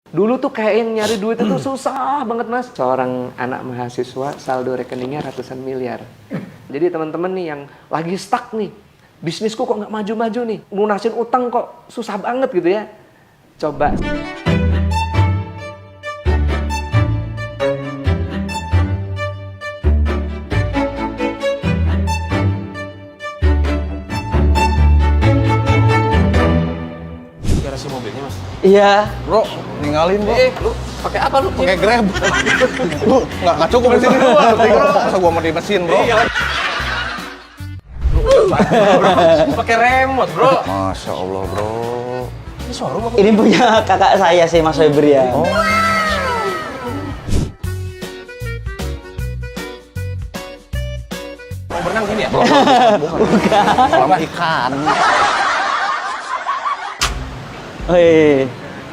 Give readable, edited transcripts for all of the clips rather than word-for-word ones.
Dulu tuh kayak yang nyari duit itu susah banget mas. Seorang anak mahasiswa saldo rekeningnya ratusan miliar. Jadi teman-teman nih yang lagi stuck nih, bisnisku kok nggak maju-maju nih, lunasin utang kok susah banget gitu ya. Coba. Garasi mobilnya mas? Iya. Bro, ninggalin bro. Lu pakai apa lu? Pakai Grab. Lu nggak cukup di sini bro. Masa gua mau di mesin bro. Pakai remote bro. Masya Allah bro. Ini showroom apa? Ini punya kakak saya sih Mas Febri ya. Oh. Mau berenang gini ya? Bukan. Selama ikan. Hei.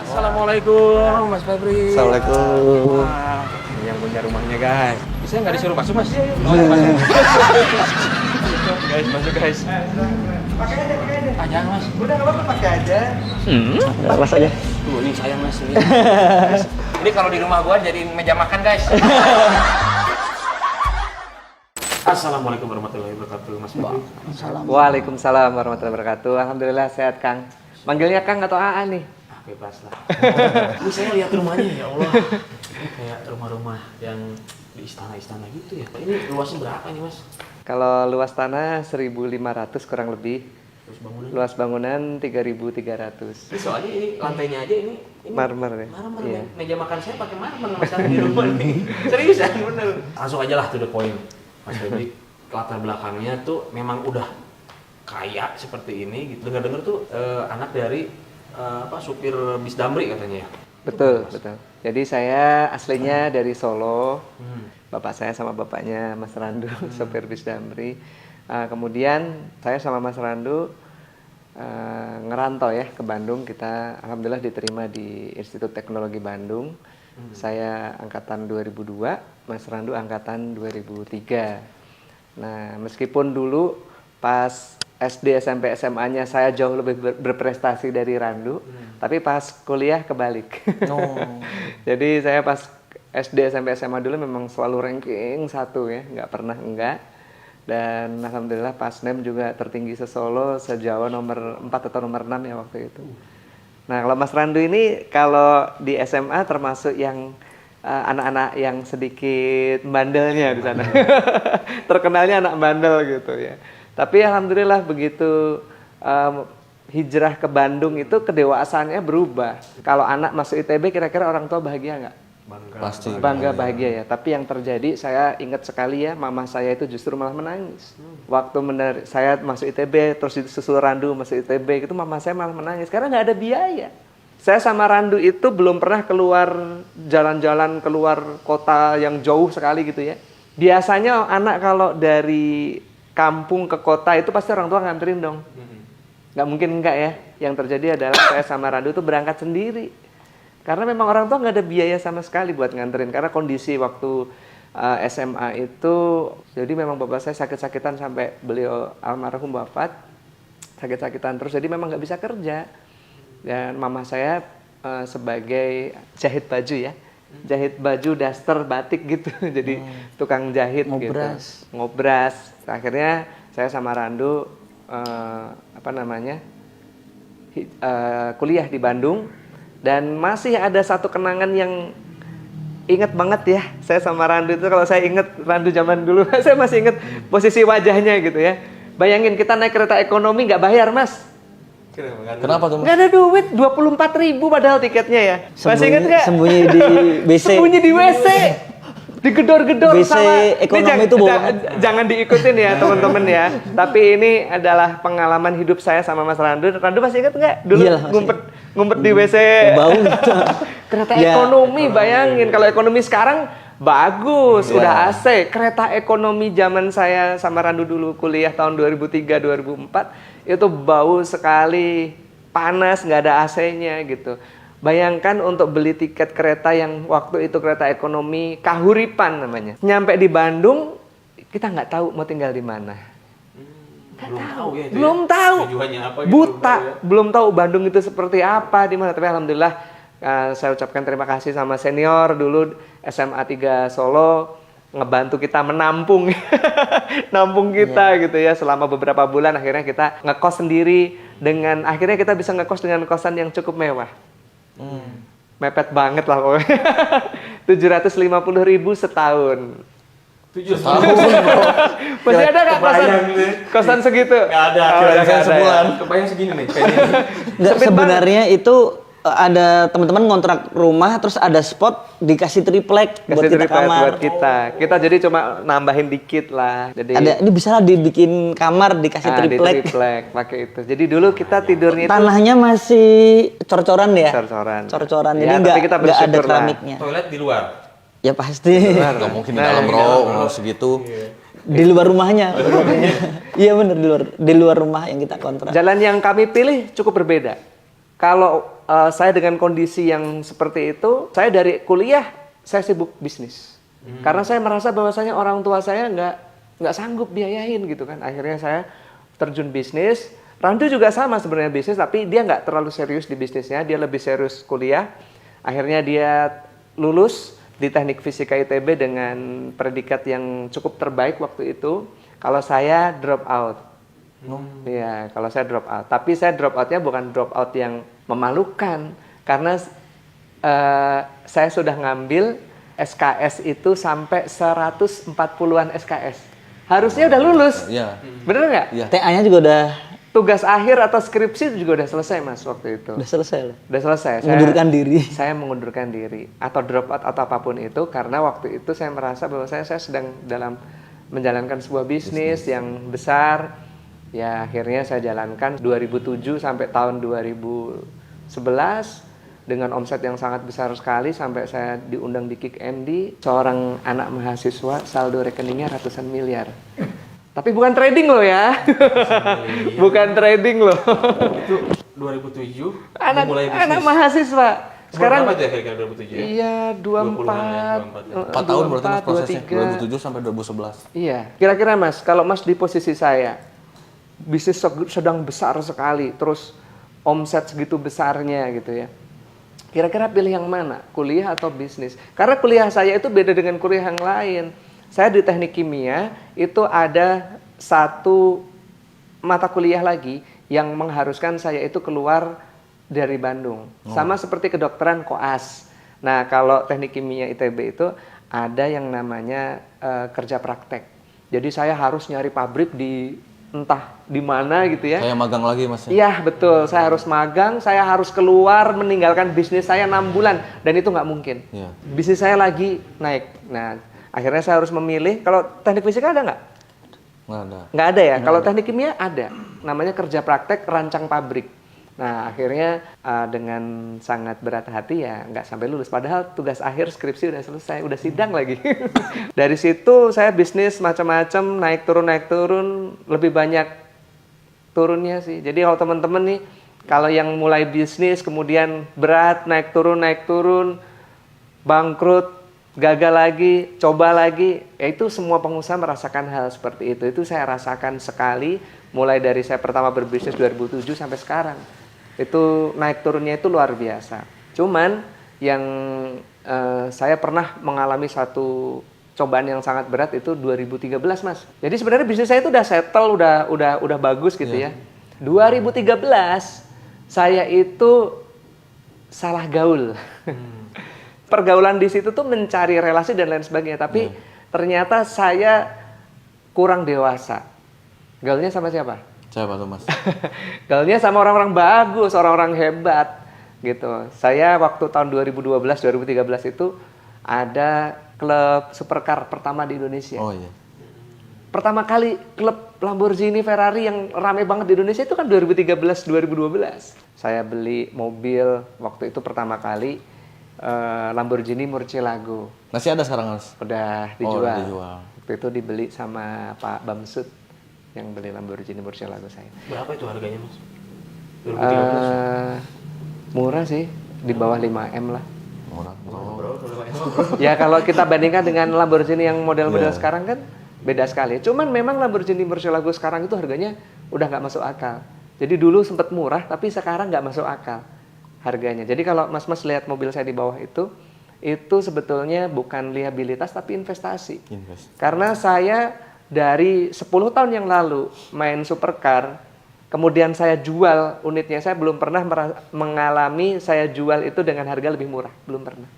Assalamualaikum Mas Febri. Assalamualaikum. Wah, ini yang punya rumahnya guys. Bisa nggak disuruh masuk mas? Oh, guys, masuk guys. Pakai aja. Ah, jangan mas. Udah nggak apa-apa pakai aja. Lepas aja. Tuh, ini sayang mas. Ini kalau di rumah gua jadiin meja makan guys. Assalamualaikum warahmatullahi wabarakatuh Mas Febri. Waalaikumsalam warahmatullahi wabarakatuh. Alhamdulillah sehat Kang. Manggilnya Kang atau AA nih? Ah, bebas lah. Ini saya lihat rumahnya ya Allah. Ini kayak rumah-rumah yang di istana-istana gitu ya. Ini luasnya berapa nih mas? Kalau luas tanah 1.500 kurang lebih. Terus bangunan? Luas bangunan 3.300. Ini soalnya ini lantainya aja ini Marmer ya? Marmer. Iya. Meja makan saya pakai marmer mas Kang di rumah nih. Seriusan bener. Langsung aja lah to the point. Mas Febri, latar belakangnya tuh memang udah kaya seperti ini gitu. Dengar-dengar tuh anak dari supir bis Damri katanya ya. Betul, betul. Jadi saya aslinya dari Solo. Bapak saya sama bapaknya Mas Randu, sopir bis Damri. Kemudian saya sama Mas Randu ngerantau ya ke Bandung. Kita alhamdulillah diterima di Institut Teknologi Bandung. Saya angkatan 2002, Mas Randu angkatan 2003. Nah, meskipun dulu pas SD, SMP, SMA-nya saya jauh lebih berprestasi dari Randu, tapi pas kuliah kebalik. Jadi saya pas SD, SMP, SMA dulu memang selalu ranking 1 ya, nggak pernah enggak. Dan alhamdulillah pas NEM juga tertinggi se-Solo, se-Jawa nomor 4 atau nomor 6 ya waktu itu. Nah, kalau Mas Randu ini kalau di SMA termasuk yang anak-anak yang sedikit bandelnya di sana. Terkenalnya anak bandel gitu ya. Tapi alhamdulillah begitu hijrah ke Bandung itu kedewasaannya berubah. Kalau anak masuk ITB kira-kira orang tua bahagia nggak? Bangga. Pasti. Bangga bahagia ya. Tapi yang terjadi saya ingat sekali ya, mama saya itu justru malah menangis. Waktu saya masuk ITB terus susul Randu masuk ITB itu mama saya malah menangis karena nggak ada biaya. Saya sama Randu itu belum pernah keluar jalan-jalan keluar kota yang jauh sekali gitu ya. Biasanya anak kalau dari kampung ke kota itu pasti orang tua nganterin dong. Nggak mungkin enggak ya. Yang terjadi adalah saya sama Randu itu berangkat sendiri. Karena memang orang tua nggak ada biaya sama sekali buat nganterin. Karena kondisi waktu SMA itu, jadi memang bapak saya sakit-sakitan sampai beliau almarhum wafat. Sakit-sakitan terus, jadi memang nggak bisa kerja. Dan mama saya sebagai jahit baju ya. Jahit baju, daster, batik gitu. Jadi tukang jahit Ngobras. gitu. Ngobras. Akhirnya saya sama Randu kuliah di Bandung dan masih ada satu kenangan yang inget banget ya. Saya sama Randu itu kalau saya inget Randu zaman dulu, saya masih inget posisi wajahnya gitu ya. Bayangin kita naik kereta ekonomi nggak bayar mas. Kenapa tuh mas? Nggak ada duit, 24.000 padahal tiketnya ya. Masih inget nggak? Sembunyi di WC. Sembunyi di WC. Digedor-gedor WC sama ekonomi ini itu bohong. jangan diikutin ya teman-teman ya. Tapi ini adalah pengalaman hidup saya sama Mas Randu. Randu masih ingat nggak? Dulu Iyalah, masih. ngumpet di WC. Bau. Kereta Ya. ekonomi, bayangin kalau ekonomi sekarang bagus, Iya. udah AC. Kereta ekonomi zaman saya sama Randu dulu kuliah tahun 2003 2004 itu bau sekali, panas, nggak ada AC-nya gitu. Bayangkan untuk beli tiket kereta yang waktu itu kereta ekonomi Kahuripan namanya. Nyampe di Bandung, kita nggak tahu mau tinggal di mana. Belum tahu ya itu Belum ya. tahu. Tujuannya apa gitu, Buta, ya. belum tahu Bandung itu seperti apa, di mana. Tapi alhamdulillah Saya ucapkan terima kasih sama senior dulu SMA 3 Solo ngebantu kita menampung nampung kita gitu ya selama beberapa bulan. Akhirnya kita ngekos sendiri dengan akhirnya kita bisa ngekos dengan kosan yang cukup mewah. Mepet banget lah pokoknya. 750.000 setahun. 7 tahun. Masih ada nggak kosan segitu? Nggak ada. Nggak ada sebulan. ya. Kebayang segini nih. Kayak gini. Nggak, Sempit sebenarnya itu ada teman-teman ngontrak rumah terus ada spot dikasih triplek buat Kasih kita triplek kamar. buat kita. Kita jadi cuma nambahin dikit lah. Jadi Ini bisa lah dibikin kamar dikasih di triplek. triplek pakai itu. Jadi dulu kita tidurnya itu Tanahnya masih cor-coran ya? cor-coran. Cor-coran. Ya, Jadi tapi nggak kita ada bersyukur lah. keramiknya. Toilet di luar. Ya pasti. Nggak mungkin di dalam bro, umur segitu. Di luar rumahnya. Iya bener di luar rumah yang kita kontrak. Jalan yang kami pilih cukup berbeda. Kalau saya dengan kondisi yang seperti itu, saya dari kuliah saya sibuk bisnis. Karena saya merasa bahwasanya orang tua saya nggak sanggup biayain gitu kan. Akhirnya saya terjun bisnis. Randu juga sama sebenarnya bisnis, tapi dia nggak terlalu serius di bisnisnya. Dia lebih serius kuliah. Akhirnya dia lulus di Teknik Fisika ITB dengan predikat yang cukup terbaik waktu itu. Kalau saya drop out. Iya, kalau saya drop out. Tapi saya drop outnya bukan drop out yang memalukan, karena saya sudah ngambil SKS itu sampai 140-an SKS. Harusnya udah lulus. Iya. Bener nggak? Iya. TA-nya juga udah Tugas akhir atau skripsi juga udah selesai Mas waktu itu. selesai loh. Udah selesai. Mengundurkan diri. Saya mengundurkan diri atau drop out atau apapun itu karena waktu itu saya merasa bahwa saya sedang dalam menjalankan sebuah bisnis yang besar. Ya akhirnya saya jalankan 2007 sampai tahun 2011 dengan omset yang sangat besar sekali sampai saya diundang di Kick MD. Seorang anak mahasiswa saldo rekeningnya ratusan miliar. Tapi bukan trading loh ya. Bukan trading loh. Itu 2007 Anak mulai bisnis. anak mahasiswa. Sekarang Sekarang berapa itu ya kira-kira 2007 ya? iya 24. 4 tahun berarti mas prosesnya, 23. 2007 sampai 2011. Iya. Kira-kira Mas, kalau Mas di posisi saya, bisnis sedang besar sekali, terus omset segitu besarnya gitu ya. Kira-kira pilih yang mana? Kuliah atau bisnis? Karena kuliah saya itu beda dengan kuliah yang lain. Saya di teknik kimia itu ada satu mata kuliah lagi yang mengharuskan saya itu keluar dari Bandung. Sama seperti kedokteran koas. Nah, kalau teknik kimia ITB itu ada yang namanya kerja praktek. Jadi saya harus nyari pabrik di entah di mana gitu ya. Kayak magang lagi mas ya? Iya betul, saya harus magang, saya harus keluar meninggalkan bisnis saya 6 bulan dan itu nggak mungkin. Iya. Bisnis saya lagi naik. Nah, akhirnya saya harus memilih. Kalau teknik fisika ada nggak? Nggak ada. Nggak ada ya. Kalau teknik kimia ada. Namanya kerja praktek rancang pabrik. Nah, akhirnya dengan sangat berat hati ya nggak sampai lulus. Padahal tugas akhir skripsi udah selesai, udah sidang lagi. Dari situ saya bisnis macam-macam, naik turun, lebih banyak turunnya sih. Jadi kalau teman-teman nih, kalau yang mulai bisnis kemudian berat, naik turun, bangkrut, gagal lagi, coba lagi, ya itu semua pengusaha merasakan hal seperti itu. Itu saya rasakan sekali, mulai dari saya pertama berbisnis 2007 sampai sekarang. Itu naik turunnya itu luar biasa. Cuman yang saya pernah mengalami satu cobaan yang sangat berat itu 2013 Mas. Jadi sebenarnya bisnis saya itu udah settle, udah bagus gitu ya. 2013 saya itu salah gaul. Pergaulan di situ tuh mencari relasi dan lain sebagainya, tapi ternyata saya kurang dewasa. Gaulnya sama siapa? Siapa tuh mas? Gaulnya sama orang-orang bagus, orang-orang hebat gitu. Saya waktu tahun 2012-2013 itu ada klub supercar pertama di Indonesia. Oh iya. Pertama kali klub Lamborghini Ferrari yang ramai banget di Indonesia itu kan 2013-2012. Saya beli mobil waktu itu pertama kali Lamborghini Murcielago. Masih ada sekarang mas? Udah Oh, dijual. udah dijual. Waktu itu dibeli sama Pak Bamsud yang beli Lamborghini Murcielago saya. Berapa itu harganya mas? 2013? Murah sih, di bawah 5M lah. Murah. Oh. Ya kalau kita bandingkan dengan Lamborghini yang model-model sekarang kan beda sekali. Cuman memang Lamborghini Murcielago sekarang itu harganya udah nggak masuk akal. Jadi dulu sempat murah tapi sekarang nggak masuk akal. harganya. Jadi kalau Mas-mas lihat mobil saya di bawah itu sebetulnya bukan liabilitas tapi investasi. Karena saya dari 10 tahun yang lalu main supercar, kemudian saya jual unitnya, saya belum pernah mengalami saya jual itu dengan harga lebih murah, belum pernah.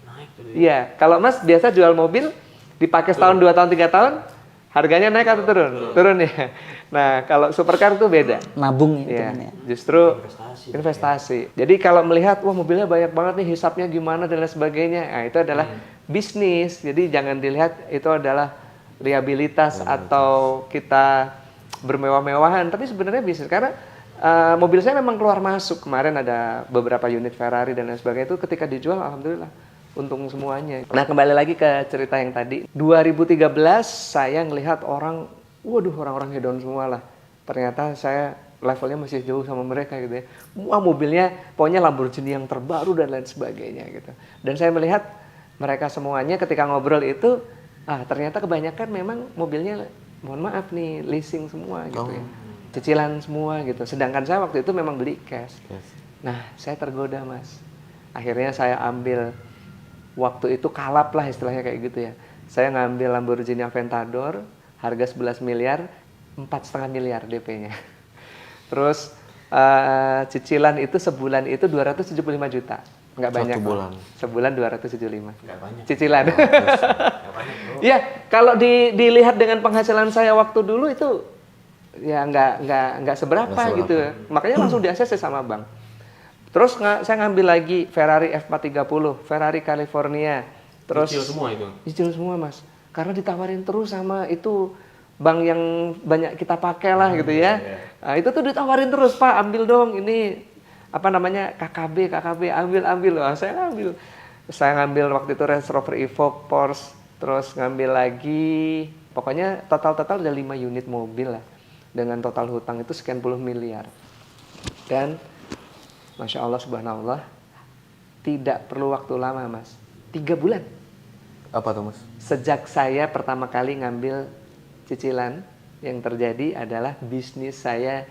Naik tuh. Iya, kalau Mas biasa jual mobil dipakai setahun, 2 tahun, 3 tahun, harganya naik atau turun? Turun ya. Nah, kalau supercar itu beda. Nabung itu Iya, kan ya. justru Investasi. investasi. Jadi kalau melihat wah mobilnya banyak banget nih, hisapnya gimana dan lain sebagainya, nah itu adalah bisnis. Jadi jangan dilihat itu adalah liabilitas atau kita bermewah-mewahan, tapi sebenarnya bisnis. Karena mobil saya memang keluar masuk. Kemarin ada beberapa unit Ferrari dan lain sebagainya, itu ketika dijual alhamdulillah untung semuanya. Nah, kembali lagi ke cerita yang tadi. 2013 saya ngelihat orang, waduh, orang-orang hedon semua lah. Ternyata saya levelnya masih jauh sama mereka gitu ya. Wah, mobilnya pokoknya Lamborghini yang terbaru dan lain sebagainya gitu. Dan saya melihat mereka semuanya ketika ngobrol itu, ternyata kebanyakan memang mobilnya, mohon maaf nih, leasing semua gitu ya. Cicilan semua gitu. Sedangkan saya waktu itu memang beli cash. Nah, saya tergoda, Mas. Akhirnya saya ambil, waktu itu kalap lah istilahnya kayak gitu ya. Saya ngambil Lamborghini Aventador, harga 11 miliar, 4,5 miliar DP-nya. Terus cicilan itu sebulan itu 275 juta. Nggak banyak. Satu bulan. Sebulan 275. Nggak banyak. Cicilan. Nggak banyak, bro. Iya, kalau dilihat dengan penghasilan saya waktu dulu itu ya nggak seberapa gitu. Makanya langsung di-ACC sama bank. Terus saya ngambil lagi Ferrari F430, Ferrari California. Terus Cicil semua itu. Cicil semua, Mas. Karena ditawarin terus sama itu bank yang banyak kita pakai lah gitu ya. Nah, itu tuh ditawarin terus, Pak, ambil dong ini apa namanya KKB, ambil. Wah, saya ngambil. Saya ngambil waktu itu Range Rover Evoque, Porsche, terus ngambil lagi, pokoknya total ada 5 unit mobil lah. Dengan total hutang itu sekian puluh miliar. Dan Masya Allah, subhanallah, tidak perlu waktu lama, Mas. 3 bulan. Apa tuh, Mas? Sejak saya pertama kali ngambil cicilan, yang terjadi adalah bisnis saya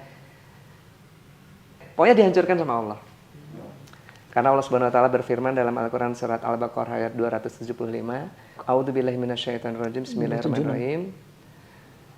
pokoknya dihancurkan sama Allah. Karena Allah Subhanahu wa taala berfirman dalam Al-Qur'an surat Al-Baqarah ayat 275, A'udzubillahi minasyaitonirrajim. Bismillahirrahmanirrahim.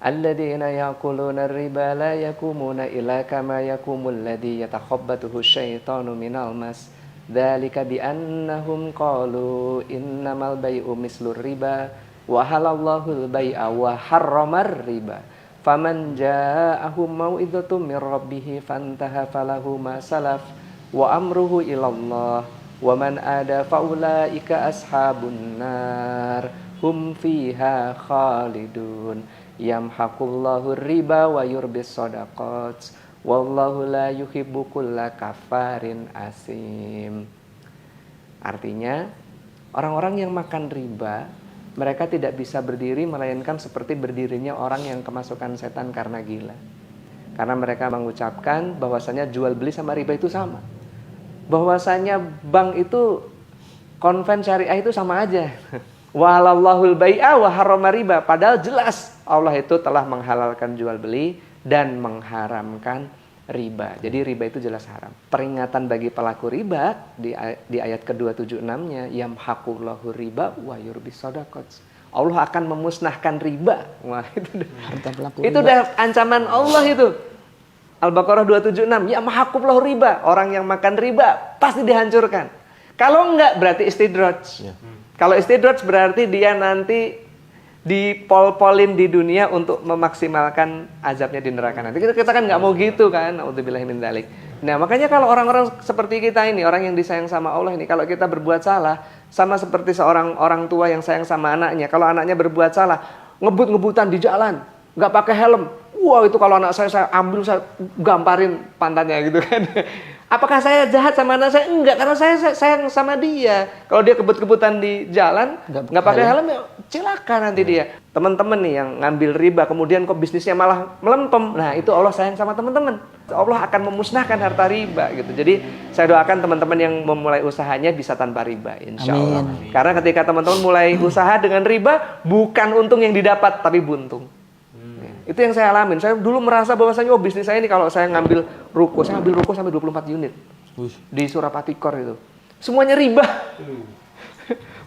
Alladzina ya'kuluna ar-riba la yakumuna illa kama yakumul ladzi yatakhabbathu asyaitanu minal mas. Dzalika bi annahum qalu innamal bai'u mislur riba wa halallahu al-bai'a wa harramar riba. Faman ja'ahum mau'izatum mir rabbih fantaha falahu ma salaf wa amruhu ilallah wa man ada faulaika ashabun nar hum fiha khalidun yamhaqullahu riba wa yurbis shadaqat wallahu la yuhibbu kulla kafarin asim. Artinya, orang-orang yang makan riba, mereka tidak bisa berdiri melainkan seperti berdirinya orang yang kemasukan setan karena gila. Karena mereka mengucapkan bahwasanya jual beli sama riba itu sama. Bahwasanya bank itu, konven syariah itu sama aja. Walallahul bai'a wa harrama riba. Padahal jelas Allah itu telah menghalalkan jual beli dan mengharamkan riba. Jadi riba itu jelas haram. Peringatan bagi pelaku riba di ayat ke-276-nya, yamhaqullahu riba wa yurbis shadaqat. Allah akan memusnahkan riba. Wah, itu udah ancaman Allah itu. Al-Baqarah 276, yamhaqullahu riba. Orang yang makan riba pasti dihancurkan. Kalau enggak berarti istidraj. Kalau istidraj berarti dia nanti dipol-polin di dunia untuk memaksimalkan azabnya di neraka nanti. Kita kan nggak mau gitu kan. Nauzubillahi min dzalik. Nah, makanya kalau orang-orang seperti kita ini, orang yang disayang sama Allah ini, kalau kita berbuat salah, sama seperti seorang orang tua yang sayang sama anaknya. Kalau anaknya berbuat salah, ngebut-ngebutan di jalan, nggak pakai helm. Wah, itu kalau anak saya ambil, saya gamparin pantatnya gitu kan. Apakah saya jahat sama anak saya? Enggak, karena saya sayang sama dia. Kalau dia kebut-kebutan di jalan, nggak pakai helm, ya celaka nanti dia. Teman-teman nih yang ngambil riba, kemudian kok bisnisnya malah melempem. Nah, itu Allah sayang sama teman-teman. Allah akan memusnahkan harta riba gitu. Jadi saya doakan teman-teman yang memulai usahanya bisa tanpa riba, insya Allah. Karena ketika teman-teman mulai usaha dengan riba, bukan untung yang didapat, tapi buntung. Itu yang saya alamin. Saya dulu merasa bahwasanya bisnis saya ini kalau saya ngambil ruko, saya ambil ruko sampai 24 unit. Di Surapati Kor itu. Semuanya riba.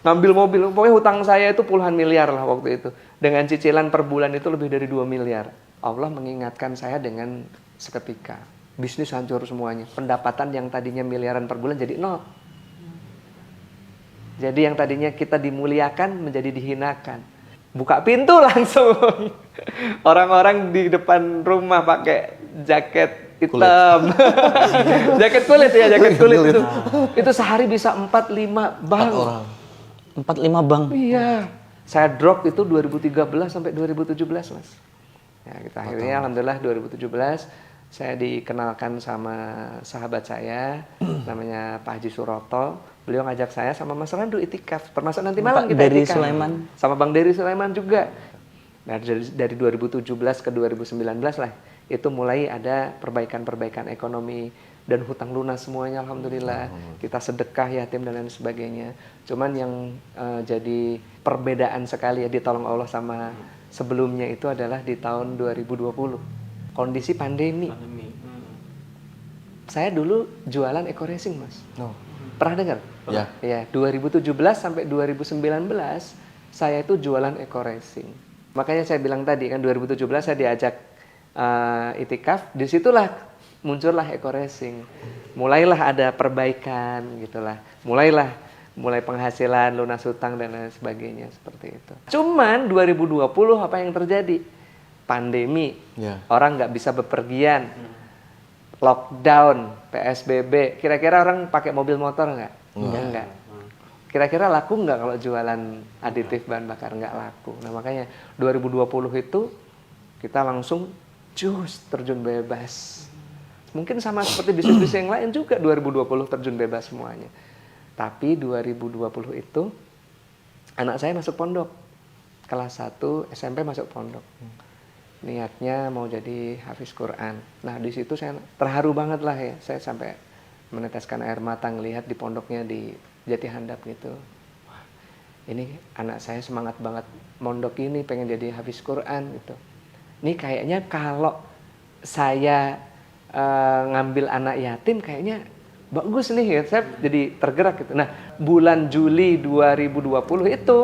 Ngambil mobil, pokoknya hutang saya itu puluhan miliar lah waktu itu. Dengan cicilan per bulan itu lebih dari 2 miliar. Allah mengingatkan saya dengan seketika. Bisnis hancur semuanya. Pendapatan yang tadinya miliaran per bulan jadi nol. Jadi yang tadinya kita dimuliakan menjadi dihinakan. Buka pintu langsung. Orang-orang di depan rumah pakai jaket hitam. Jaket kulit ya, jaket kulit itu. Itu sehari bisa 4-5 bang. 4-5 bang. Iya. Saya drop itu 2013 sampai 2017, Mas. Ya, kita akhirnya alhamdulillah 2017 saya dikenalkan sama sahabat saya namanya Pak Haji Suroto. Beliau ngajak saya sama Mas Randu itikaf. Termasuk nanti malam kita Dery itikaf. Sulaiman. Sama Bang Dery Sulaiman juga. Nah, dari 2017 ke 2019 lah itu mulai ada perbaikan-perbaikan ekonomi dan hutang lunas semuanya alhamdulillah. Kita sedekah yatim dan lain sebagainya. Cuman yang jadi perbedaan sekali ya ditolong Allah sama sebelumnya itu adalah di tahun 2020. Kondisi pandemi. Saya dulu jualan eco racing, Mas. Pernah dengar? Ya. Ya, 2017 sampai 2019 saya itu jualan eco racing. Makanya saya bilang tadi kan 2017 saya diajak itikaf, disitulah muncullah eco racing. Mulailah ada perbaikan gitulah. Mulai penghasilan, lunas hutang dan lain sebagainya seperti itu. Cuman 2020 apa yang terjadi? Pandemi. Ya. Orang nggak bisa bepergian. Lockdown, PSBB. Kira-kira orang pakai mobil motor nggak? Enggak. Kira-kira laku nggak kalau jualan aditif bahan bakar? Nggak laku. Nah makanya 2020 itu kita langsung terjun bebas. Mungkin sama seperti bisnis-bisnis yang lain juga 2020 terjun bebas semuanya. Tapi 2020 itu anak saya masuk pondok. Kelas 1 SMP masuk pondok. Niatnya mau jadi hafiz Quran. Nah di situ saya terharu banget lah ya. Saya sampai meneteskan air mata ngelihat di pondoknya di Jati Handap gitu. Wah, ini anak saya semangat banget mondok ini pengen jadi hafiz Quran gitu. Ini kayaknya kalau saya ngambil anak yatim kayaknya bagus nih ya. Saya jadi tergerak gitu. Nah bulan Juli 2020 itu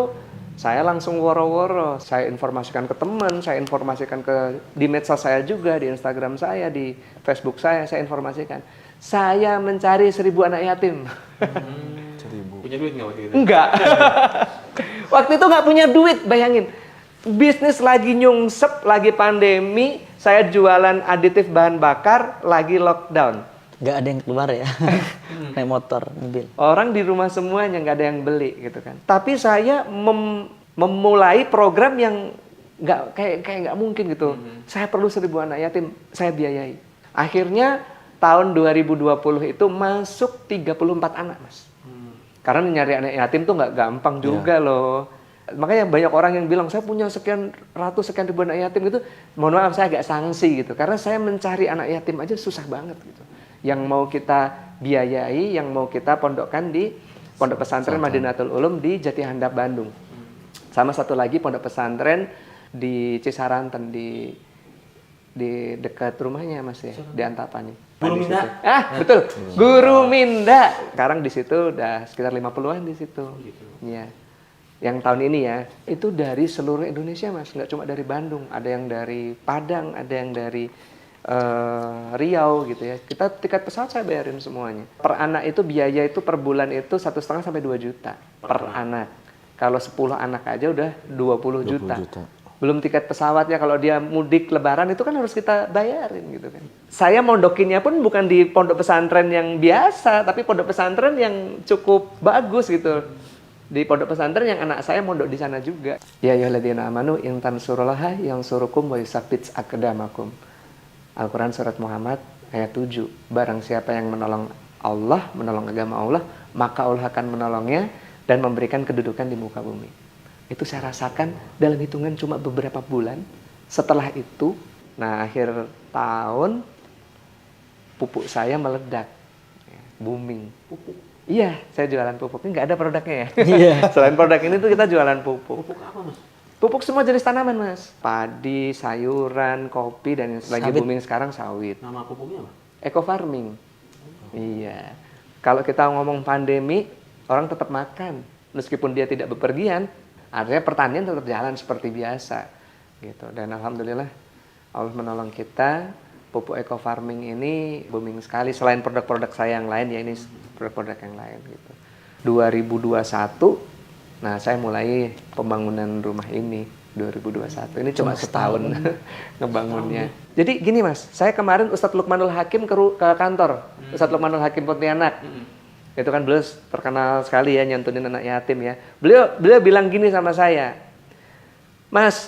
saya langsung woro-woro, saya informasikan ke teman, saya informasikan di medsos saya juga, di Instagram saya, di Facebook saya informasikan. Saya mencari 1.000 anak yatim. 1.000. Punya duit nggak waktu itu? Enggak. Waktu itu nggak punya duit, bayangin. Bisnis lagi nyungsep, lagi pandemi, saya jualan aditif bahan bakar, lagi lockdown. Nggak ada yang keluar ya. Naik motor, mobil. Orang di rumah semuanya nggak ada yang beli gitu kan. Tapi saya memulai program yang kayak nggak mungkin gitu. Saya perlu 1.000 anak yatim, saya biayai. Akhirnya tahun 2020 itu masuk 34 anak, Mas. Karena nyari anak yatim tuh nggak gampang juga loh. Makanya banyak orang yang bilang saya punya sekian ribu anak yatim gitu. Mohon maaf saya agak sanksi gitu. Karena saya mencari anak yatim aja susah banget gitu. Yang mau kita biayai, yang mau kita pondokkan di Pondok Pesantren Madinatul Ulum di Jati Handap Bandung. Sama satu lagi pondok pesantren di Cisaranten di dekat rumahnya Mas ya, di Antapani. Guru Minda. Betul. Guru Minda. Sekarang di situ udah sekitar 50-an di situ. Iya. Yang tahun ini ya, itu dari seluruh Indonesia Mas, nggak cuma dari Bandung, ada yang dari Padang, ada yang dari Riau gitu ya. Kita tiket pesawat saya bayarin semuanya. Per anak itu biaya itu per bulan itu 1,5 sampai 2 juta per anak. Kalau 10 anak aja udah 20 juta. Belum tiket pesawatnya, kalau dia mudik lebaran itu kan harus kita bayarin gitu kan. Saya mondokinnya pun bukan di pondok pesantren yang biasa, tapi pondok pesantren yang cukup bagus gitu. Di pondok pesantren yang anak saya mondok di sana juga. Ya ayyuhalladzina amanu in tansurullaha yansurukum wa yusabbit aqdamakum. Al-Quran Surat Muhammad ayat 7. Barang siapa yang menolong Allah, menolong agama Allah, maka Allah akan menolongnya dan memberikan kedudukan di muka bumi. Itu saya rasakan dalam hitungan cuma beberapa bulan. Setelah itu, nah akhir tahun, pupuk saya meledak. Booming. Pupuk? Iya, saya jualan pupuk. Ini nggak ada produknya ya. Iya. Selain produk ini tuh kita jualan pupuk. Pupuk apa Mas? Pupuk semua jenis tanaman Mas. Padi, sayuran, kopi, dan yang lagi booming sekarang sawit. Nama pupuknya apa? Eco farming. Iya. Kalau kita ngomong pandemi, orang tetap makan. Meskipun dia tidak bepergian, artinya pertanian tetap jalan seperti biasa. Gitu. Dan alhamdulillah Allah menolong kita. Pupuk eco farming ini booming sekali. Selain produk-produk saya yang lain, ya ini produk-produk yang lain. Gitu. 2021, nah saya mulai pembangunan rumah ini. 2021 ini cuma setahun ngebangunnya. Jadi gini Mas, saya kemarin Ustadz Lukmanul Hakim ke kantor, Ustadz Lukmanul Hakim Pontianak. Itu kan beliau terkenal sekali ya nyantunin anak yatim ya. Beliau bilang gini sama saya, Mas,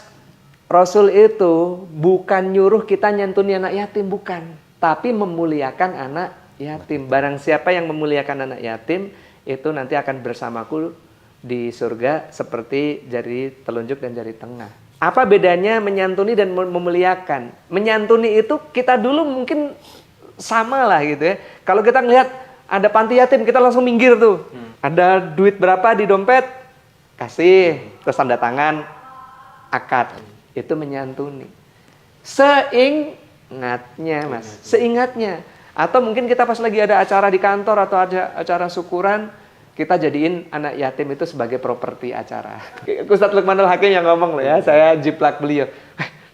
Rasul itu bukan nyuruh kita nyantuni anak yatim, bukan, tapi memuliakan anak yatim. Barang siapa yang memuliakan anak yatim, itu nanti akan bersamaku di surga seperti jari telunjuk dan jari tengah. Apa bedanya menyantuni dan memuliakan? Menyantuni itu kita dulu mungkin sama lah gitu ya. Kalau kita ngelihat ada panti yatim, kita langsung minggir tuh. Ada duit berapa di dompet, kasih, terus tanda tangan, akad. Itu menyantuni. Seingatnya Mas, seingatnya. Atau mungkin kita pas lagi ada acara di kantor atau ada acara syukuran, kita jadiin anak yatim itu sebagai properti acara. Ustadz Lukmanul Hakim yang ngomong loh ya, saya jiplak beliau.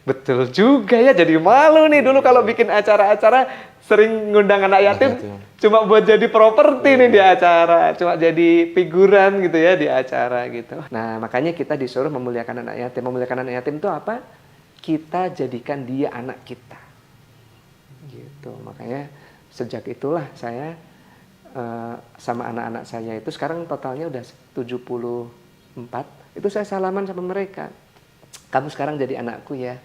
Betul juga ya, jadi malu nih dulu kalau bikin acara-acara sering ngundang anak yatim cuma buat jadi properti nih di acara, cuma jadi figuran gitu ya di acara gitu. Nah makanya kita disuruh memuliakan anak yatim. Memuliakan anak yatim itu apa? Kita jadikan dia anak kita. Gitu. Makanya sejak itulah saya sama anak-anak saya itu sekarang totalnya udah 74. Itu saya salaman sama mereka. Kamu sekarang jadi anakku ya.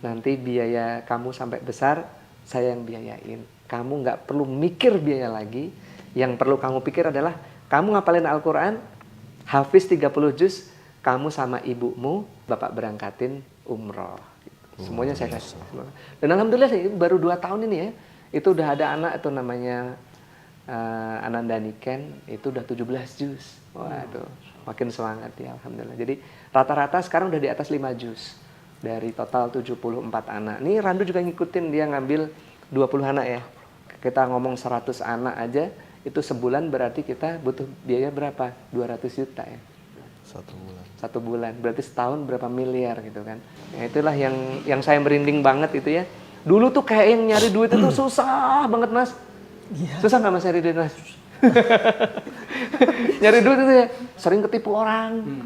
Nanti biaya kamu sampai besar saya yang biayain. Kamu nggak perlu mikir biaya lagi. Yang perlu kamu pikir adalah kamu ngapalin Al-Quran, hafiz 30 juz, kamu sama ibumu bapak berangkatin umroh. Semuanya saya kasih. Dan alhamdulillah baru 2 tahun ini ya, itu udah ada anak itu namanya Ananda Niken, itu udah 17 juz. Waduh, makin semangat ya alhamdulillah. Jadi rata-rata sekarang udah di atas 5 juz dari total 74 anak. Nih Randu juga ngikutin, dia ngambil 20 anak ya. Kita ngomong 100 anak aja, itu sebulan berarti kita butuh biaya berapa? 200 juta ya. 1 bulan. Berarti setahun berapa miliar gitu kan. Ya, itulah yang saya merinding banget itu ya. Dulu tuh kayak yang nyari duit itu susah banget Mas. Iya. Susah nggak Mas nyari duit Mas? Nyari duit itu ya sering ketipu orang.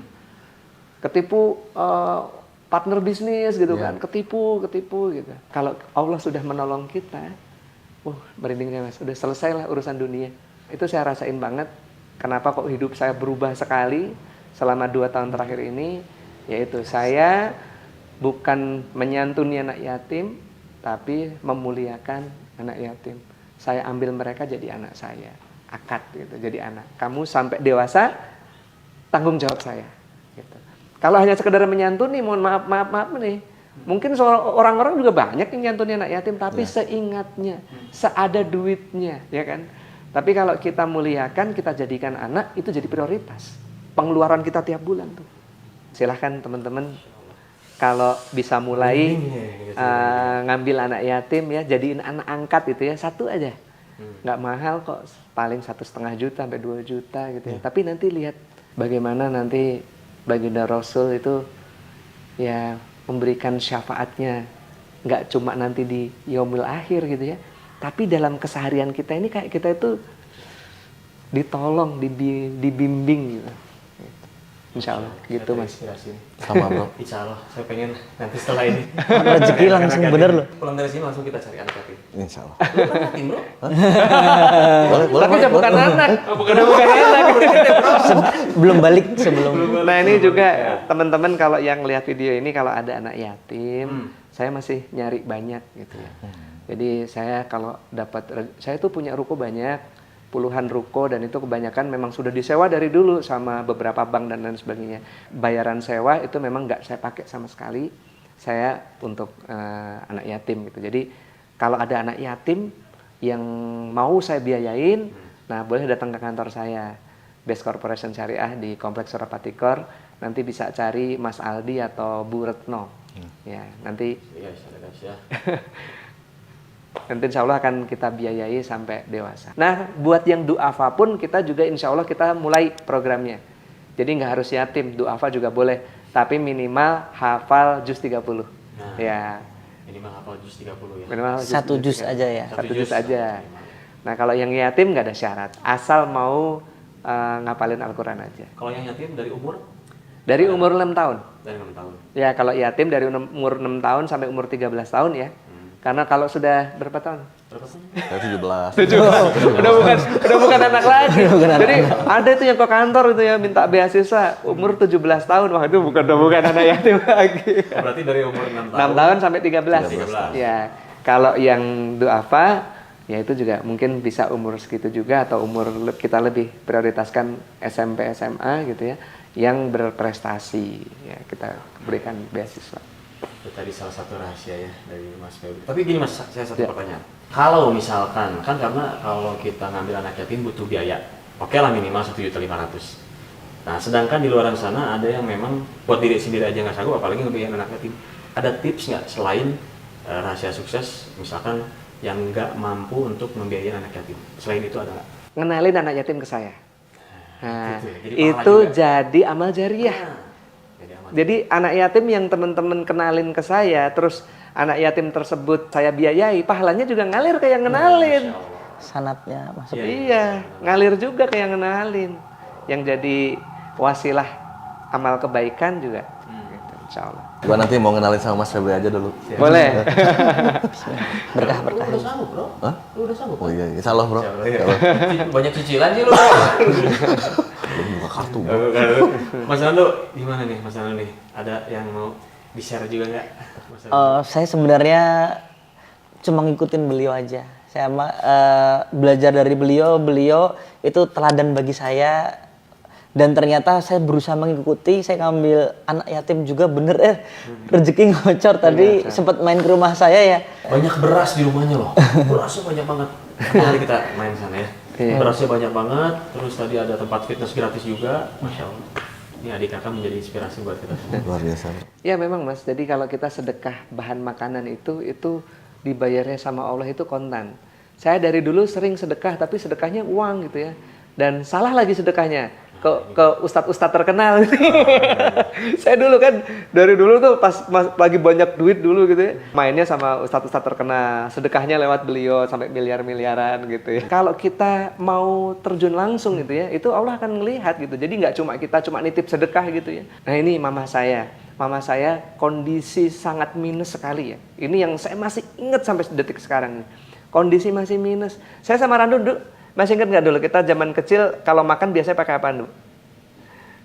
Ketipu partner bisnis gitu kan. Ketipu gitu. Kalau Allah sudah menolong kita, merindingnya Mas. Udah selesai lah urusan dunia. Itu saya rasain banget. Kenapa kok hidup saya berubah sekali selama 2 tahun terakhir ini, yaitu saya bukan menyantuni anak yatim, tapi memuliakan anak yatim. Saya ambil mereka jadi anak saya, akad gitu, jadi anak. Kamu sampai dewasa, tanggung jawab saya. Gitu. Kalau hanya sekedar menyantuni, mohon maaf nih. Mungkin orang-orang juga banyak yang nyantuni anak yatim, tapi seingatnya, seada duitnya, ya kan. Tapi kalau kita muliakan, kita jadikan anak, itu jadi prioritas. Pengeluaran kita tiap bulan tuh. Silahkan teman-teman, kalau bisa mulai ngambil anak yatim ya, jadiin anak angkat itu ya, 1 aja. Nggak mahal kok, paling 1,5 juta sampai 2 juta gitu ya. Tapi nanti lihat bagaimana nanti baginda Rasul itu ya memberikan syafaatnya. Nggak cuma nanti di yaumil akhir gitu ya. Tapi dalam keseharian kita ini kayak kita itu ditolong, dibimbing gitu. Insya Allah gitu Mas. Sama bro. Insya Allah, saya pengen nanti setelah ini Rezeki langsung bener loh. pulang dari sini langsung kita cari anak yatim. Insya Allah. Lu kan yatim bro? Tapi udah bukan anak. Bukan anak. Belum balik sebelum. Nah ini juga teman-teman kalau yang lihat video ini, kalau ada anak yatim, saya masih nyari banyak gitu ya. Jadi saya kalau dapat, saya tuh punya ruko banyak, puluhan ruko, dan itu kebanyakan memang sudah disewa dari dulu sama beberapa bank dan lain sebagainya. Bayaran sewa itu memang nggak saya pakai sama sekali, saya untuk anak yatim gitu. Jadi kalau ada anak yatim yang mau saya biayain, nah boleh datang ke kantor saya, Best Corporation Syariah di Kompleks Surapatikor. Nanti bisa cari Mas Aldi atau Bu Retno. Ya nanti. Iya, ya. Nanti insya Allah akan kita biayai sampai dewasa. Nah, buat yang duafa pun kita juga insya Allah kita mulai programnya. Jadi nggak harus yatim, duafa juga boleh. Tapi minimal hafal juz 30. Nah, ya. Minimal hafal juz 30 ya. Minimal Satu juz aja ya. Satu juz aja. Nah, kalau yang yatim nggak ada syarat. Asal mau ngapalin Al-Quran aja. Kalau yang yatim dari umur? Dari umur 6 tahun. Dari 6 tahun. Ya, kalau yatim dari umur 6 tahun sampai umur 13 tahun ya. Karena kalau sudah berapa tahun? Berapa tahun? Saya 17. udah bukan anak lagi. Jadi ada itu yang ke kantor itu ya minta beasiswa umur 17 tahun. Wah, itu bukan anak yatim lagi. Oh, berarti dari umur 6 tahun. 6 tahun sampai 13. 13. Ya. Kalau yang duafa ya itu juga mungkin bisa umur segitu juga atau umur kita lebih prioritaskan SMP SMA gitu ya yang berprestasi ya kita berikan beasiswa. Itu tadi salah satu rahasia ya dari Mas Febri. Tapi gini Mas, saya satu pertanyaan. Kalau misalkan, kan karena kalau kita ngambil anak yatim butuh biaya. Oke lah minimal 1.500.000. Nah, sedangkan di luar sana ada yang memang buat diri sendiri aja nggak sanggup, apalagi ngebiayain anak yatim. Ada tips nggak selain rahasia sukses, misalkan yang nggak mampu untuk membiayain anak yatim? Selain itu ada nggak? Ngenalin anak yatim ke saya. Nah, gitu ya. Jadi pahala itu juga. jadi amal jariah. Jadi aman. Jadi anak yatim yang teman-teman kenalin ke saya, terus anak yatim tersebut saya biayai, pahalanya juga ngalir ke yang ngenalin. Masya Allah. Sanatnya masuk. Iya, ngalir juga ke yang ngenalin. Yang jadi wasilah amal kebaikan juga. Gitu, insya Allah. Gua nanti mau ngenalin sama Mas Febri aja dulu. Boleh. Berkah-berkah. Lu udah sanggup bro? Hah? Lu udah sanggup? Oh iya, insya Allah bro. Insya Allah, Insya iya. Allah. Banyak cicilan sih lu. Belum buka kartu bro. Mas Nando, gimana nih Mas Nando nih? Ada yang mau di-share juga nggak? Mas Nando? Saya sebenarnya cuma ngikutin beliau aja. Saya belajar dari beliau itu teladan bagi saya. Dan ternyata saya berusaha mengikuti, saya ngambil anak yatim juga bener rezeki ngocor tadi sempat main ke rumah saya ya. Banyak beras di rumahnya loh. Berasnya banyak banget. Mari kita main sana ya. Berasnya banyak banget. Terus tadi ada tempat fitness gratis juga. Masya Allah. Ini adik kakak menjadi inspirasi buat kita semua. Luar biasa. Ya memang Mas, jadi kalau kita sedekah bahan makanan itu dibayarnya sama Allah itu kontan. Saya dari dulu sering sedekah, tapi sedekahnya uang gitu ya. Dan salah lagi sedekahnya. Ke ustadz-ustadz terkenal. Saya dulu kan dari dulu tuh pas lagi banyak duit dulu gitu ya, mainnya sama ustadz-ustadz terkenal, sedekahnya lewat beliau sampai miliar-miliaran gitu ya. Kalau kita mau terjun langsung gitu ya, itu Allah akan melihat gitu. Jadi nggak kita cuma nitip sedekah gitu ya. Nah ini mama saya kondisi sangat minus sekali ya. Ini yang saya masih ingat sampai detik sekarang nih. Kondisi masih minus. Saya sama Randu dulu, masih ingat nggak dulu kita zaman kecil kalau makan biasanya pakai apa dulu?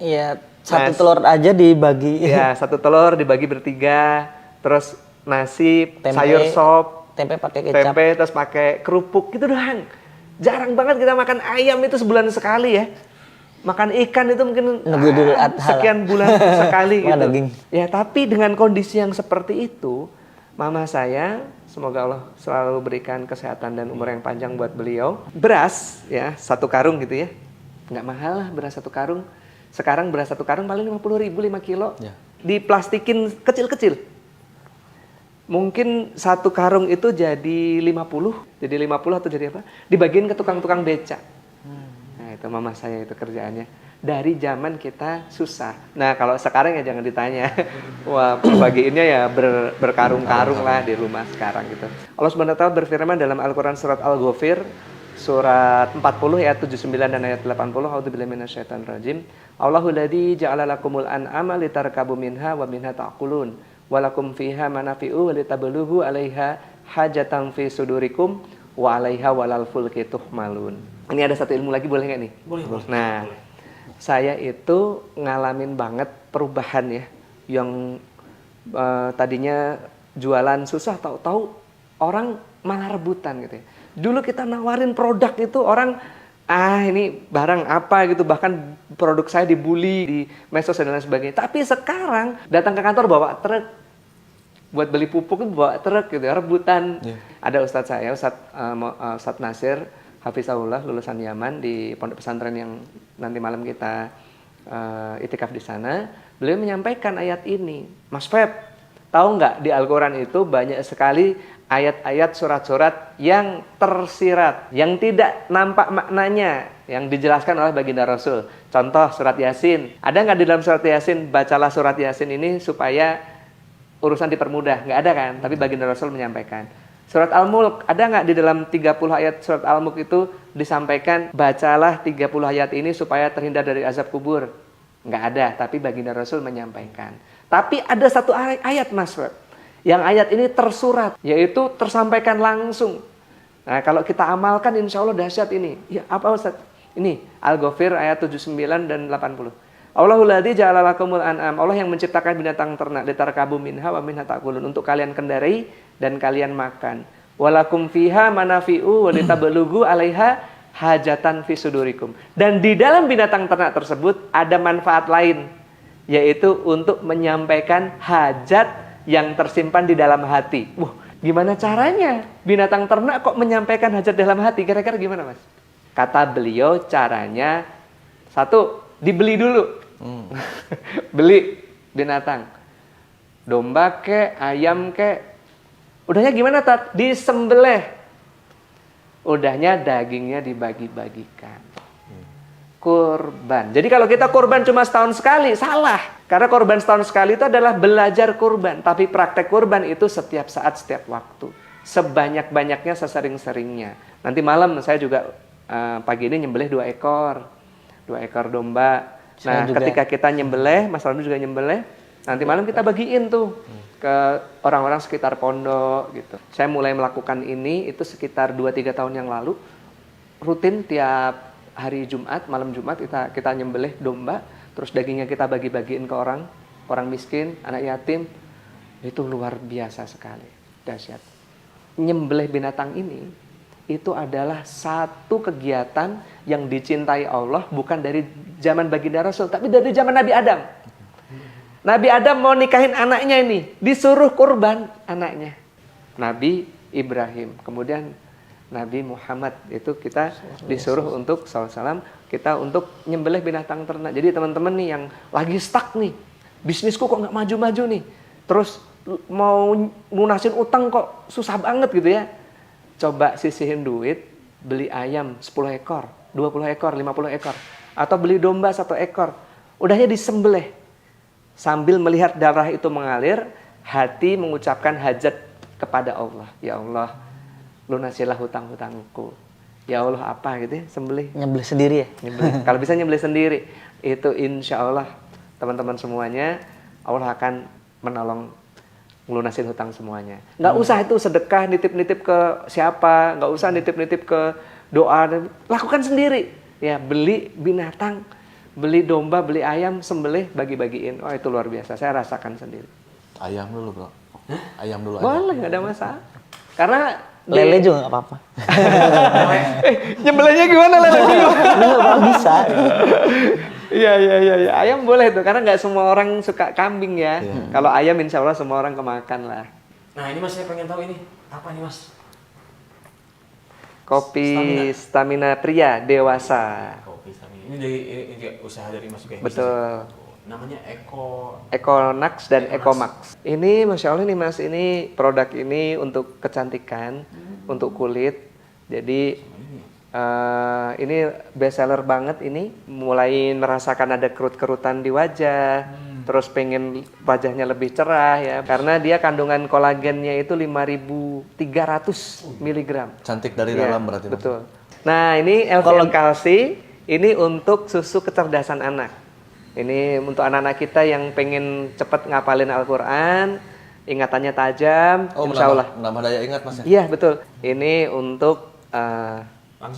Iya, satu telur aja dibagi. Ya, satu telur dibagi bertiga, terus nasi, sayur sop, tempe pakai kecap. terus pakai kerupuk gitu doang. Jarang banget kita makan ayam itu sebulan sekali ya. Makan ikan itu mungkin sekian bulan sekali gitu. Daging. Ya, tapi dengan kondisi yang seperti itu, mama saya, semoga Allah selalu berikan kesehatan dan umur yang panjang buat beliau. Beras ya, satu karung gitu ya. Nggak mahal lah beras satu karung. Sekarang beras satu karung paling 50.000 5 kilo. Ya. Diplastikin kecil-kecil. Mungkin satu karung itu jadi 50 atau jadi apa? Dibagiin ke tukang-tukang beca. Nah, itu mama saya itu kerjaannya. Dari zaman kita susah. Nah, kalau sekarang ya jangan ditanya. Wah, bagiinnya ya berkarung-karung lah di rumah sekarang gitu. Allah Subhanahu wa taala berfirman dalam Al-Qur'an surat Al-Ghafir surat 40 ayat 79 dan ayat 80. A'udzubillahi minasyaitonir rajim. Allahul ladzi ja'ala lakumul an'ama litarkabu minha wa minha ta'kulun. Walakum fiha manafi'u wa litablughu 'alaiha hajatan fi sudurikum wa 'alaiha walal fulki tuhmalun. Ini ada satu ilmu lagi, boleh nggak nih? Boleh. Nah, saya itu ngalamin banget perubahan ya, yang tadinya jualan susah, tahu-tahu orang malah rebutan gitu ya. Dulu kita nawarin produk itu orang ini barang apa gitu, bahkan produk saya dibully di medsos dan lain sebagainya. Tapi sekarang datang ke kantor bawa truk buat beli pupuk itu bawa truk gitu, rebutan. Ada ustadz saya, Ustadz Nasir Hafizahullah, lulusan Yaman di pondok pesantren yang nanti malam kita itikaf di sana. Beliau menyampaikan ayat ini, Mas Feb, Tahu nggak di Al-Quran itu banyak sekali ayat-ayat surat-surat yang tersirat, yang tidak nampak maknanya, yang dijelaskan oleh baginda Rasul. Contoh surat Yasin. Ada nggak di dalam surat Yasin, bacalah surat Yasin ini supaya urusan dipermudah? Nggak ada kan? Tapi baginda Rasul menyampaikan. Surat Al-Mulk, ada nggak di dalam 30 ayat surat Al-Mulk itu disampaikan, bacalah 30 ayat ini supaya terhindar dari azab kubur? Nggak ada, tapi baginda Rasul menyampaikan. Tapi ada satu ayat Mas, yang ayat ini tersurat, yaitu tersampaikan langsung. Nah, kalau kita amalkan insya Allah dahsyat ini. Ya, apa Ustaz? Ini Al-Ghafir ayat 79 dan 80. Allahul ladzi ja'ala lakumul an'am. Allah yang menciptakan binatang ternak, litarkabu minha wa minha ta'kulun, untuk kalian kendarai dan kalian makan. Walakum fiha manafi'u wa litablugu 'alaiha hajatan fi sudurikum. Dan di dalam binatang ternak tersebut ada manfaat lain, yaitu untuk menyampaikan hajat yang tersimpan di dalam hati. Wah, gimana caranya binatang ternak kok menyampaikan hajat dalam hati? Kira-kira gimana Mas? Kata beliau caranya, satu, dibeli dulu. Beli binatang, domba ke, ayam ke. Udahnya gimana Tat? Disembelih. Udahnya dagingnya dibagi-bagikan. Kurban. Jadi kalau kita kurban cuma setahun sekali, salah. Karena kurban setahun sekali itu adalah belajar kurban. Tapi praktek kurban itu setiap saat, setiap waktu. Sebanyak-banyaknya, sesering-seringnya. Nanti malam saya juga pagi ini nyembelih 2 ekor. 2 ekor domba. Nah, ketika kita nyembelih, Mas Randu juga nyembelih, nanti malam kita bagiin tuh ke orang-orang sekitar pondok gitu. Saya mulai melakukan ini itu sekitar 2-3 tahun yang lalu. Rutin tiap hari Jumat, malam Jumat kita nyembelih domba, terus dagingnya kita bagi-bagiin ke orang miskin, anak yatim. Itu luar biasa sekali, dahsyat. Nyembelih binatang ini itu adalah satu kegiatan yang dicintai Allah, bukan dari zaman baginda Rasul, tapi dari zaman Nabi Adam. Nabi Adam mau nikahin anaknya ini, disuruh kurban anaknya. Nabi Ibrahim, kemudian Nabi Muhammad, itu kita disuruh untuk SAW, kita untuk nyembelih binatang ternak. Jadi teman-teman nih yang lagi stuck nih, bisnisku kok nggak maju-maju nih, terus mau lunasin utang kok susah banget gitu ya. Coba sisihin duit, beli ayam 10 ekor, 20 ekor, 50 ekor. Atau beli domba 1 ekor. Udahnya disembelih. Sambil melihat darah itu mengalir, hati mengucapkan hajat kepada Allah. Ya Allah, lunasilah hutang-hutangku. Ya Allah apa gitu ya, sembelih. Nyembelih sendiri ya? Nyembelih. Kalau bisa nyembelih sendiri. Itu insya Allah teman-teman semuanya, Allah akan menolong ngelunasin hutang semuanya. Nggak usah itu sedekah, nitip-nitip ke siapa, nggak usah nitip-nitip ke doa, lakukan sendiri. Ya, beli binatang, beli domba, beli ayam, sembelih, bagi-bagiin. Oh, itu luar biasa, saya rasakan sendiri. Ayam dulu bro. Ayam dulu aja. Boleh, nggak ada masalah. Karena Lele juga nggak apa-apa. nyembelihnya gimana lele? Nggak bisa. Iya. Ayam boleh tuh, karena nggak semua orang suka kambing ya. Kalau ayam insya Allah semua orang kemakan lah. Nah ini Mas, saya pengen tahu ini apa nih Mas? Kopi stamina pria dewasa. Kopi stamina. Ini dari ini usaha dari Mas juga. Betul. Namanya Econax dan Ecomax. Ini Masya Allah nih Mas, ini produk ini untuk kecantikan, untuk kulit. Jadi ini best seller banget ini. Mulai merasakan ada kerut-kerutan di wajah, terus pengen wajahnya lebih cerah ya. Karena dia kandungan kolagennya itu 5.300 mg. Cantik dari Ya, dalam berarti. betul. Nah ini LVN Kalsi, ini untuk susu kecerdasan anak. Ini untuk anak-anak kita yang pengen cepat ngapalin Al-Quran, ingatannya tajam, insya Allah. Menambah daya ingat Mas ya? Iya betul. Ini untuk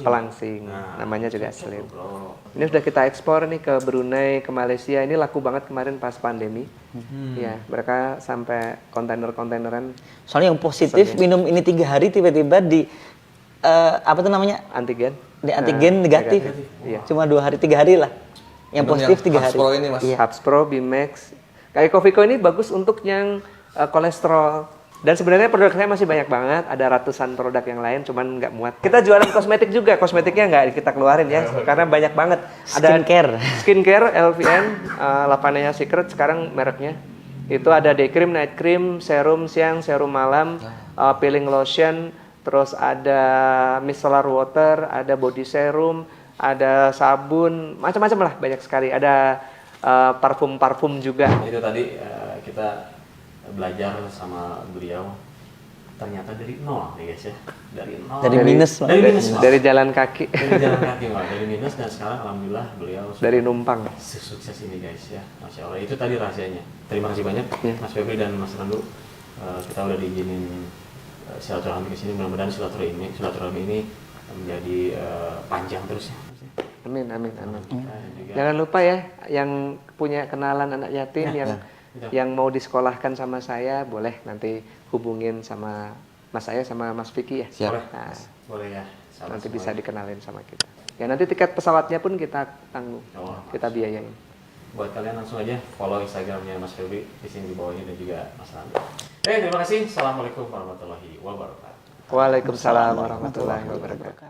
pelangsing, Nah, namanya juga Slim. Ini sudah kita ekspor nih ke Brunei, ke Malaysia. Ini laku banget kemarin pas pandemi. Ya, mereka sampai kontainer-kontaineran. Soalnya yang positif minum ini 3 hari tiba-tiba di apa tuh namanya? Antigen. Di antigen negatif. Iya. Cuma 2 hari 3 hari lah. Yang Minum positif 3 hari. Pro ini Mas. Iya. Hubs Pro, Bimax. Kayak Covico ini bagus untuk yang kolesterol. Dan sebenarnya produk saya masih banyak banget. Ada ratusan produk yang lain, cuman nggak muat. Kita jualan kosmetik juga. Kosmetiknya nggak kita keluarin ya, karena banyak banget. Ada Skincare. Skincare, LVN, Lavanaya Secret sekarang mereknya. Itu ada day cream, night cream, serum siang, serum malam, peeling lotion, terus ada micellar water, ada body serum, ada sabun, macam-macam lah, banyak sekali. Ada parfum-parfum juga. Itu tadi kita belajar sama beliau, ternyata dari nol nih guys ya, dari nol, Dari minus, Pak. dari minus, Pak. Dari jalan kaki, Dari jalan kaki, Pak. Dari minus, dan sekarang alhamdulillah beliau dari numpang. sukses ini guys ya, masya Allah. Itu tadi rahasianya. Terima kasih banyak Ya. Mas Febri dan Mas Randu. Kita udah diizinin silaturahmi ke sini. Mudah-mudahan silaturahmi ini menjadi panjang terus ya. Amin, amin, amin. Dan juga Jangan lupa ya, yang punya kenalan anak yatim yang mau disekolahkan sama saya, boleh nanti hubungin sama Mas saya sama Mas Vicky ya. Siap. boleh, Nah, boleh ya. Sahabat nanti bisa semuanya. dikenalin sama kita. Ya nanti tiket pesawatnya pun kita tanggung, Oh, kita biayain. Buat kalian langsung aja follow Instagramnya Mas Febri di sini di bawahnya, dan juga Mas Randu. Terima kasih. Assalamualaikum warahmatullahi wabarakatuh. Waalaikumsalam warahmatullahi wabarakatuh.